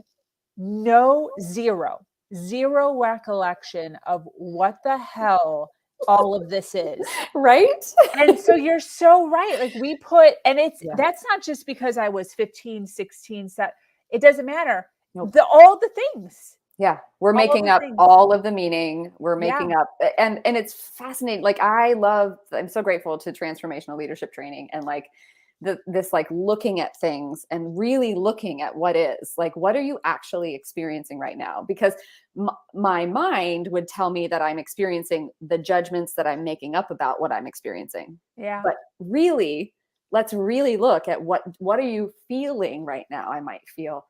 zero recollection of what the hell all of this is. Right. And so you're so right. Like we put, and that's not just because I was 15, 16, it doesn't matter. Nope. All the things. Yeah. We're making up all of the meaning. We're making up, and it's fascinating. Like I'm so grateful to transformational leadership training and like this like looking at things and really looking at what is, like, what are you actually experiencing right now? Because my mind would tell me that I'm experiencing the judgments that I'm making up about what I'm experiencing. Yeah. But really, let's really look at what are you feeling right now? I might feel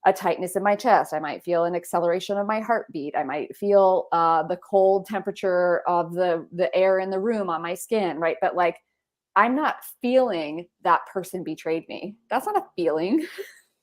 a tightness in my chest. I might feel an acceleration of my heartbeat. I might feel the cold temperature of the air in the room on my skin, right? But like, I'm not feeling that person betrayed me. That's not a feeling.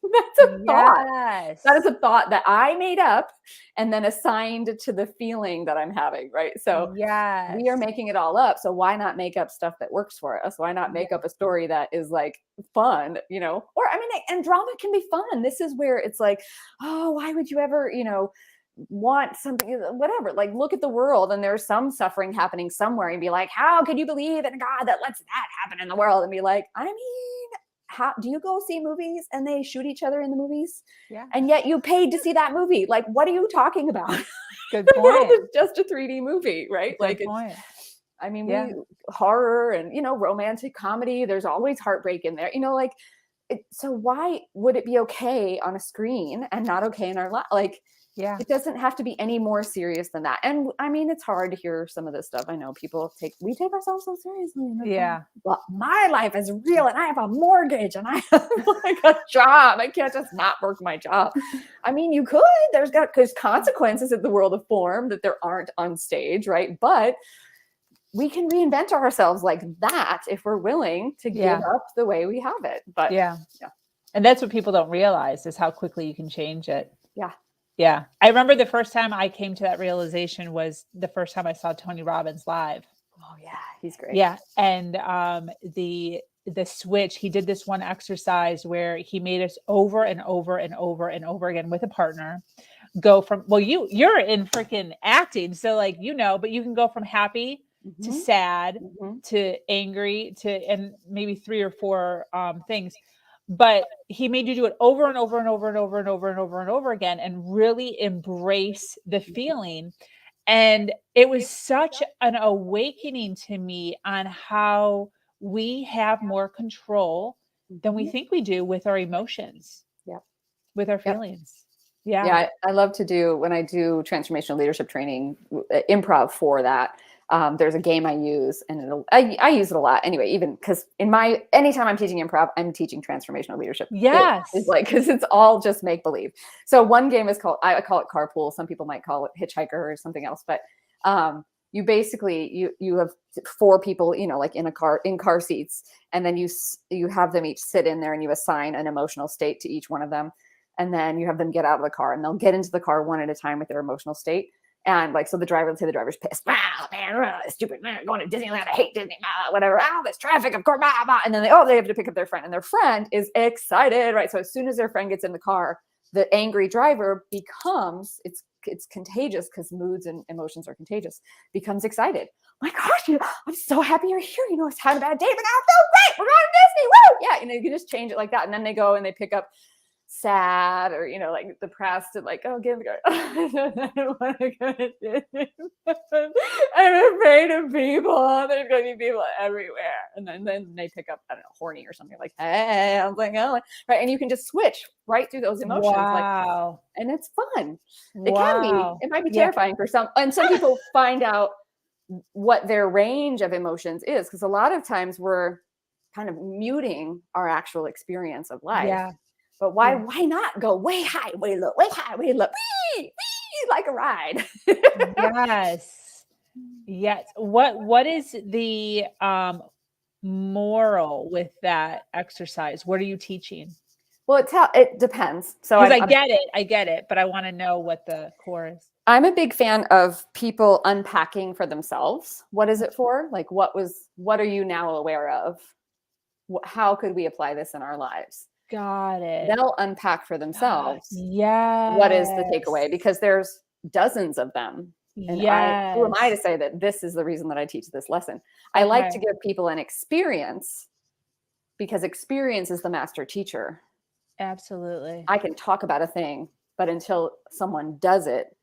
That's a thought. That is a thought that I made up and then assigned to the feeling that I'm having, right? So we are making it all up. So why not make up stuff that works for us? Why not make up a story that is like fun, you know? Or I mean, and drama can be fun. This is where it's like, oh, why would you ever, you know, want something, whatever, like look at the world and there's some suffering happening somewhere and be like, how could you believe in a God that lets that happen in the world? And be like, I mean, how do you go see movies and they shoot each other in the movies? Yeah. And yet you paid to see that movie. Like, what are you talking about? Good The point. world is just a 3D movie, right? Good Like, point. I mean, we horror and, you know, romantic comedy, there's always heartbreak in there, you know, like, so why would it be okay on a screen and not okay in our life? Like, it doesn't have to be any more serious than that. And I mean, it's hard to hear some of this stuff. I know we take ourselves so seriously. But my life is real and I have a mortgage and I have like a job. I can't just not work my job. I mean, you could, there's consequences in the world of form that there aren't on stage, right? But we can reinvent ourselves like that if we're willing to give up the way we have it. But and that's what people don't realize is how quickly you can change it. Yeah. I remember the first time I came to that realization was the first time I saw Tony Robbins live. Oh yeah, he's great. Yeah, and the switch, he did this one exercise where he made us over and over and over and over again with a partner go from, well, you're in freaking acting, so like, you know, but you can go from happy to sad to angry to, and maybe 3 or 4 things. But he made you do it over and over and over and over and over and over and over again and really embrace the feeling. And it was such an awakening to me on how we have more control than we think we do with our emotions, with our feelings. Yeah. I love to do, when I do transformational leadership training, improv for that. There's a game I use and I use it a lot anyway, even because anytime I'm teaching improv, I'm teaching transformational leadership. Yes. It's like, cause it's all just make believe. So one game is I call it carpool. Some people might call it hitchhiker or something else, but, you basically, you have 4 people, you know, like in car seats, and then you have them each sit in there and you assign an emotional state to each one of them. And then you have them get out of the car and they'll get into the car one at a time with their emotional state. And like, so the driver's pissed. Wow, man, stupid man, going to Disneyland. I hate Disney, whatever. Oh, this traffic, of course, blah, blah. And then they have to pick up their friend and their friend is excited, right? So as soon as their friend gets in the car, the angry driver becomes, it's contagious because moods and emotions are contagious, becomes excited. My gosh, I'm so happy you're here. You know, it's had a bad day, but now I feel great. We're going to Disney. Woo! Yeah, you know, you can just change it like that. And then they go and they pick up sad or, you know, like depressed and like, oh, get in the car. I don't want to go to Disney. I'm afraid of people. There's going to be people everywhere. And then they pick up, I don't know, horny or something like, hey, I'm like, oh, right. And you can just switch right through those emotions. Wow. Like, and it's fun. It can be. It might be terrifying for some. And some people find out what their range of emotions is, because a lot of times we're kind of muting our actual experience of life. Yeah. But why not go way high, way low, way high, way low, wee, like a ride? Yes. What is the moral with that exercise? What are you teaching? Well, it depends. So I get it, but I want to know what the core is. I'm a big fan of people unpacking for themselves. What is it for? Like, what are you now aware of? How could we apply this in our liams? Got it. They'll unpack for themselves. Yeah. What is the takeaway? Because there's dozens of them. And who am I to say that this is the reason that I teach this lesson? I like to give people an experience, because experience is the master teacher. Absolutely. I can talk about a thing, but until someone does it,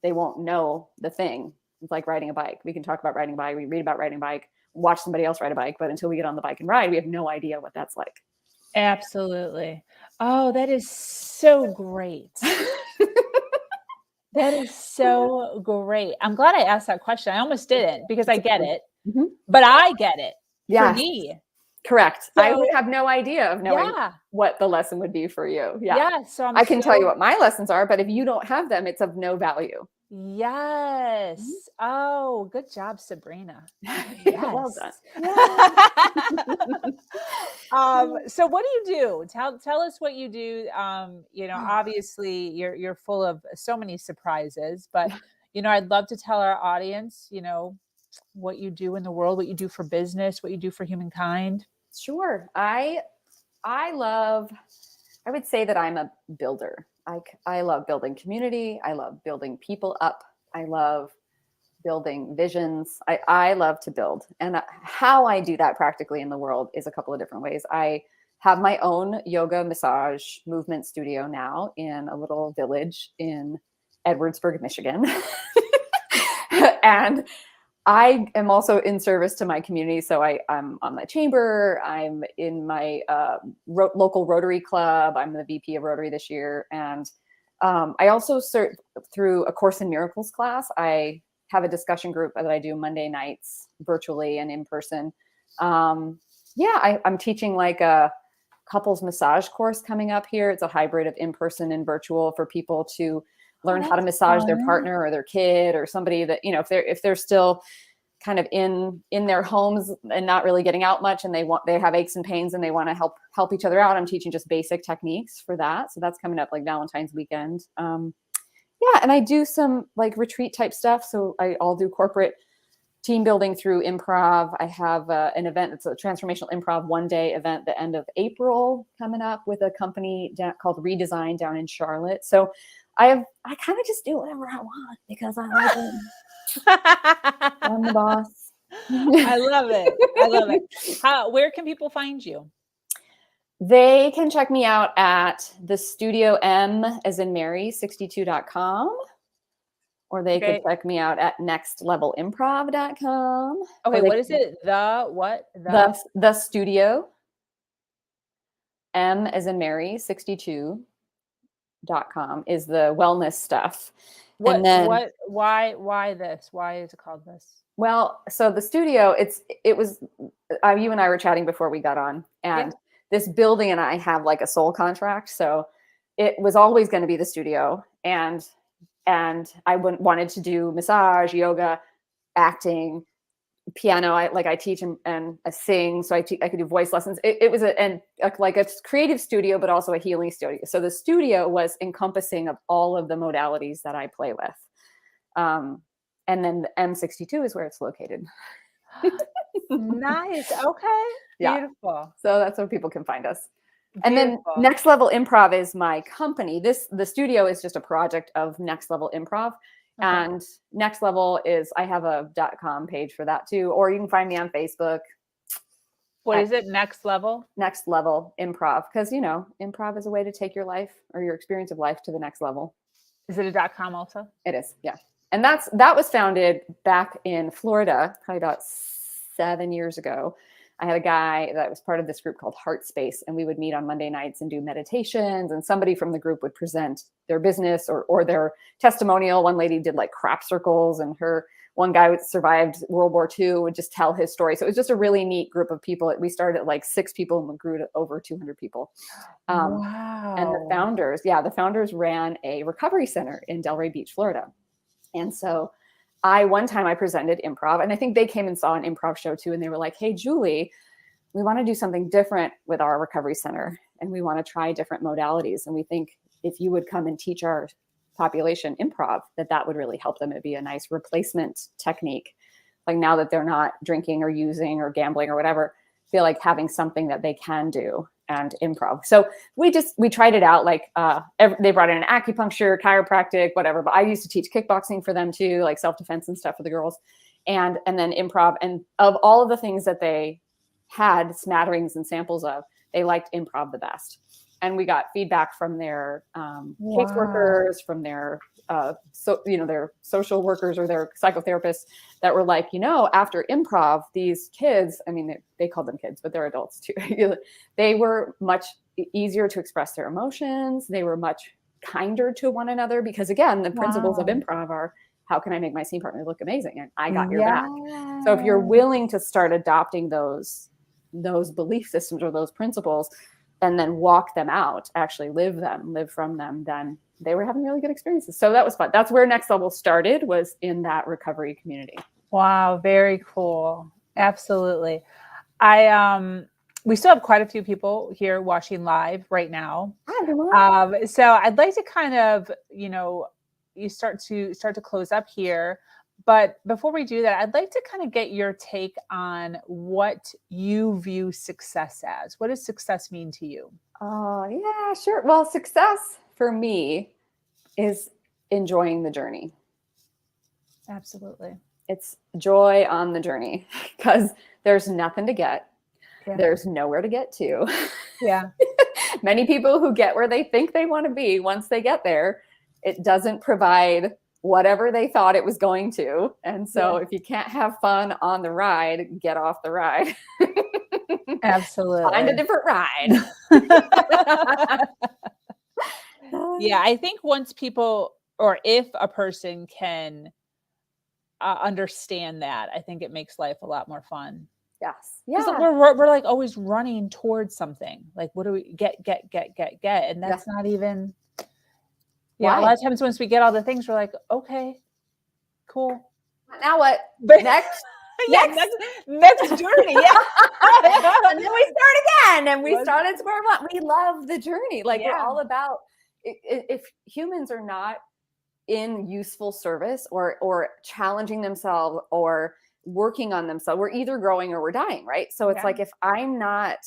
they won't know the thing. It's like riding a bike. We can talk about riding a bike. We read about riding a bike. watch somebody else ride a bike, but until we get on the bike and ride, we have no idea what that's like. Absolutely. Oh, that is so great. That is so great. I'm glad I asked that question. I almost didn't because I get it, but I get it for me. Correct. So, I would have no idea of knowing what the lesson would be for you. Yeah. So I can tell you what my lessons are, but if you don't have them, it's of no value. Yes. Oh, good job, Sabrina. Well done. So what do you do? Tell us what you do. Obviously you're full of so many surprises, but I'd love to tell our audience, what you do in the world, what you do for business, what you do for humankind. Sure. I would say that I'm a builder. I love building community. I love building people up. I love building visions. I love to build. And how I do that practically in the world is a couple of different ways. I have my own yoga massage movement studio now in a little village in Edwardsburg, Michigan. And I am also in service to my community. So I'm on my chamber. I'm in my local Rotary Club. I'm the VP of Rotary this year. And I also serve through a Course in Miracles class. I have a discussion group that I do Monday nights virtually and in person. I'm teaching like a couples massage course coming up here. It's a hybrid of in-person and virtual for people to learn how to massage their partner or their kid or somebody that, if they're still kind of in their homes and not really getting out much and they have aches and pains and they want to help each other out. I'm teaching just basic techniques for that. So that's coming up like Valentine's weekend. And I do some like retreat type stuff. So I'll do corporate team building through improv. I have an event. It's a transformational improv 1-day event, the end of April coming up with a company called Redesign down in Charlotte. So I kind of just do whatever I want because I like it. I'm the boss. I love it. Where can people find you? They can check me out at the Studio M as in Mary 62.com, or they could check me out at nextlevelimprov.com. Okay, what is it? The Studio M as in Mary 62.com is the wellness stuff. Why this? Why is it called this? Well, so the studio, it was you and I were chatting before we got on, and this building and I have like a soul contract. So it was always going to be the studio, and I wanted to do massage, yoga, acting, piano. I teach and I sing, so I could do voice lessons. It was a creative studio, but also a healing studio. So the studio was encompassing of all of the modalities that I play with. And then the M62 is where it's located. Nice. Okay. Yeah. Beautiful. So that's where people can find us. Beautiful. And then Next Level Improv is my company. The studio is just a project of Next Level Improv. Okay. And Next Level I have a .com page for that too, or you can find me on Facebook. What is it? Next Level? Next Level Improv. Because, improv is a way to take your life or your experience of life to the next level. Is it a .com also? It is. Yeah. And that was founded back in Florida, probably about 7 years ago. I had a guy that was part of this group called Heart Space, and we would meet on Monday nights and do meditations, and somebody from the group would present their business or their testimonial. One lady did like crop circles, and one guy who survived World War II would just tell his story. So it was just a really neat group of people. We started at like 6 people and we grew to over 200 people. Wow. And the founders ran a recovery center in Delray Beach, Florida. And so one time I presented improv, and I think they came and saw an improv show too. And they were like, "Hey, Julie, we want to do something different with our recovery center, and we want to try different modalities. And we think if you would come and teach our population improv, that would really help them. It'd be a nice replacement technique. Like now that they're not drinking or using or gambling or whatever, feel like having something that they can do and improv." So we tried it out. Like they brought in an acupuncture, chiropractic, whatever. But I used to teach kickboxing for them too, like self-defense and stuff for the girls, and then improv. And of all of the things that they had smatterings and samples of, they liked improv the best. And we got feedback from their caseworkers, from their their social workers or their psychotherapists that were like, after improv, these kids, I mean, they called them kids, but they're adults too. They were much easier to express their emotions. They were much kinder to one another because, again, the principles of improv are, how can I make my scene partner look amazing? And I got your back. So if you're willing to start adopting those belief systems or those principles and then walk them out, actually live from them, then they were having really good experiences. So that was fun. That's where Next Level started, was in that recovery community. Wow. Very cool. Absolutely. We still have quite a few people here watching live right now. So I'd like to kind of, you start to close up here. But before we do that, I'd like to kind of get your take on what you view success as. What does success mean to you? Oh, yeah, sure. Well, success for me is enjoying the journey. Absolutely. It's joy on the journey because there's nothing to get. Yeah. There's nowhere to get to. Yeah. Many people who get where they think they want to be, once they get there, it doesn't provide whatever they thought it was going to. And so if you can't have fun on the ride, get off the ride. Absolutely. Find a different ride. Yeah, I think once people, or if a person can understand that, I think it makes life a lot more fun. Yes. Yeah. We're like always running towards something. Like, what do we get? And that's not even, a lot of times once we get all the things, we're like, okay, cool. Now what? Next journey. Yeah. And then we start again and we start at square one. We love the journey. Like we're all about, if humans are not in useful service or challenging themselves or working on themselves, we're either growing or we're dying, right? So it's like, if I'm not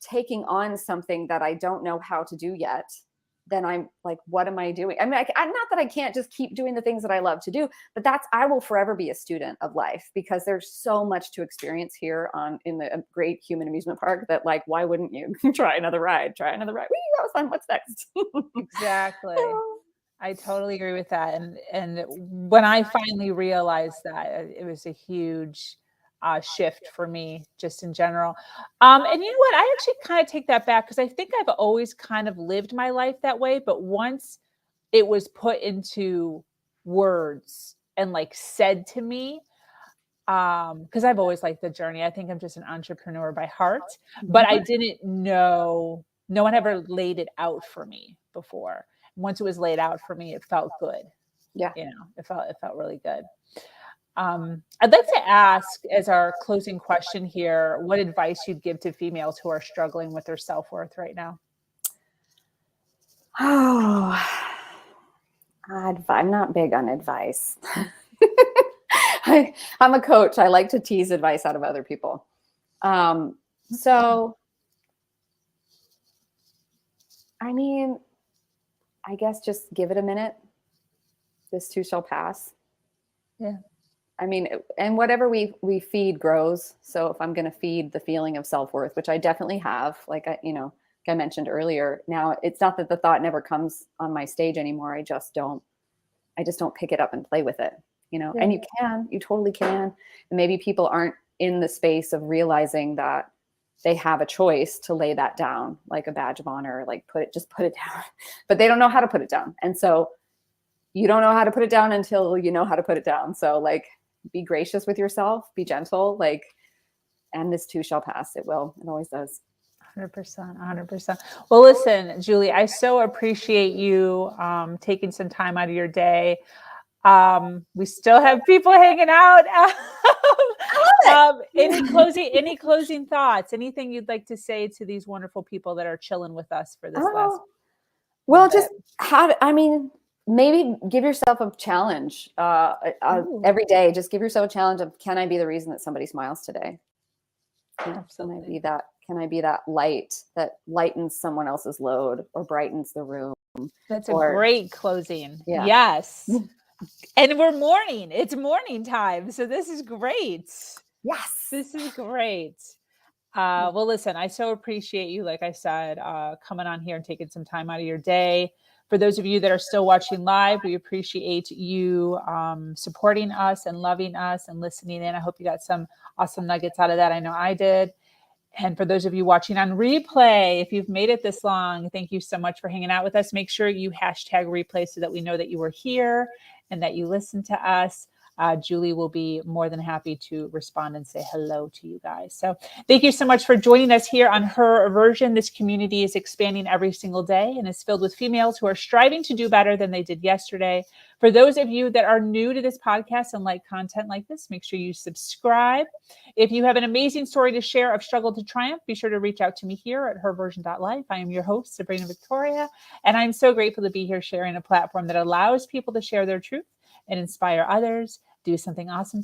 taking on something that I don't know how to do yet, then I'm like, what am I doing? I mean, I'm not that I can't just keep doing the things that I love to do, but I will forever be a student of life because there's so much to experience here in the great human amusement park that, like, why wouldn't you try another ride? Wee, that was fun. What's next? Exactly. I totally agree with that. And when I finally realized that, it was a huge shift for me just in general. And you know what? I actually kind of take that back because I think I've always kind of lived my life that way. But once it was put into words and like said to me, because I've always liked the journey. I think I'm just an entrepreneur by heart, but I didn't know, no one ever laid it out for me before. Once it was laid out for me, it felt good. Yeah. It felt really good. I'd like to ask, as our closing question here, what advice you'd give to females who are struggling with their self-worth right now? Oh, I'm not big on advice. I'm a coach. I like to tease advice out of other people. So, I mean, I guess just give it a minute. This too shall pass. Yeah. I mean, and whatever we feed grows. So if I'm going to feed the feeling of self-worth, which I definitely have, like I mentioned earlier, now it's not that the thought never comes on my stage anymore. I just don't pick it up and play with it, and you totally can. And maybe people aren't in the space of realizing that they have a choice to lay that down, like a badge of honor, like put it down, but they don't know how to put it down. And so you don't know how to put it down until you know how to put it down. So like, be gracious with yourself, be gentle, and this too shall pass. It will. It always does. 100%. Well, listen, Julie, I so appreciate you taking some time out of your day. We still have people hanging out. Any closing thoughts? Anything you'd like to say to these wonderful people that are chilling with us for this last? Well, just maybe give yourself a challenge every day. Just give yourself a challenge of, can I be the reason that somebody smiles today? Absolutely. Can I be that light that lightens someone else's load or brightens the room? That's a great closing. Yeah. Yes. And it's morning time. So this is great. Yes. This is great. Well, listen, I so appreciate you, like I said, coming on here and taking some time out of your day. For those of you that are still watching live, we appreciate you supporting us and loving us and listening in. I hope you got some awesome nuggets out of that. I know I did. And for those of you watching on replay, if you've made it this long, thank you so much for hanging out with us. Make sure you hashtag replay so that we know that you were here and that you listened to us. Julie will be more than happy to respond and say hello to you guys. So thank you so much for joining us here on Her Version. This community is expanding every single day and is filled with females who are striving to do better than they did yesterday. For those of you that are new to this podcast and like content like this, make sure you subscribe. If you have an amazing story to share of struggle to triumph, be sure to reach out to me here at herversion.life. I am your host, Sabrina Victoria, and I'm so grateful to be here sharing a platform that allows people to share their truth and inspire others. Do something awesome